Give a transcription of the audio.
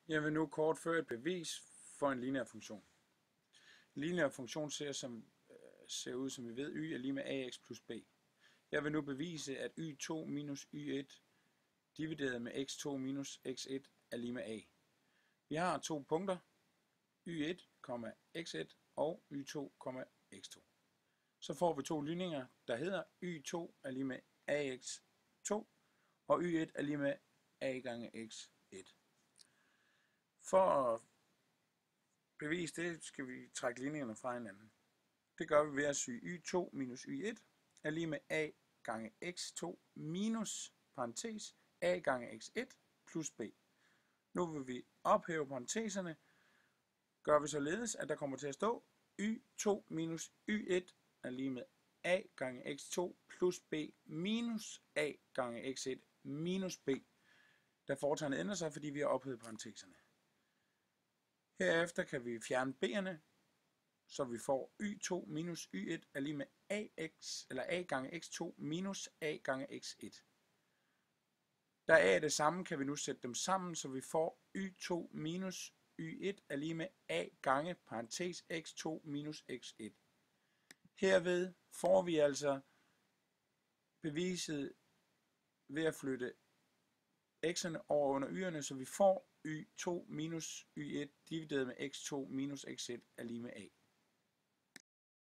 Jeg vil nu kort føre et bevis for en lineær funktion. En lineær funktion ser ud, som vi ved, y er lige med ax plus b. Jeg vil nu bevise, at y2 minus y1 divideret med x2 minus x1 er lige med a. Vi har to punkter, y1, x1 og y2, x2. Så får vi to ligninger, der hedder y2 er lige med ax2, og y1 er lige med a gange x1. For at bevise det, skal vi trække ligningerne fra hinanden. Det gør vi ved at syge y2 minus y1 er lige med a gange x2 minus parentes a gange x1 plus b. Nu vil vi ophæve parenteserne. Gør vi således, at der kommer til at stå y2 minus y1 er lige med a gange x2 plus b minus a gange x1 minus b. Da fortegnet ændrer sig, fordi vi har ophævet parenteserne. Herefter kan vi fjerne b'erne, så vi får y2 minus y1 er lige med a gange x2 minus a gange x1. Da a er det samme, kan vi nu sætte dem sammen, så vi får y2 minus y1 er lige med a gange parentes x2 minus x1. Herved får vi altså beviset ved at flytte x'erne over under y'erne, så vi får y2 minus y1 divideret med x2 minus x1 er lige med a.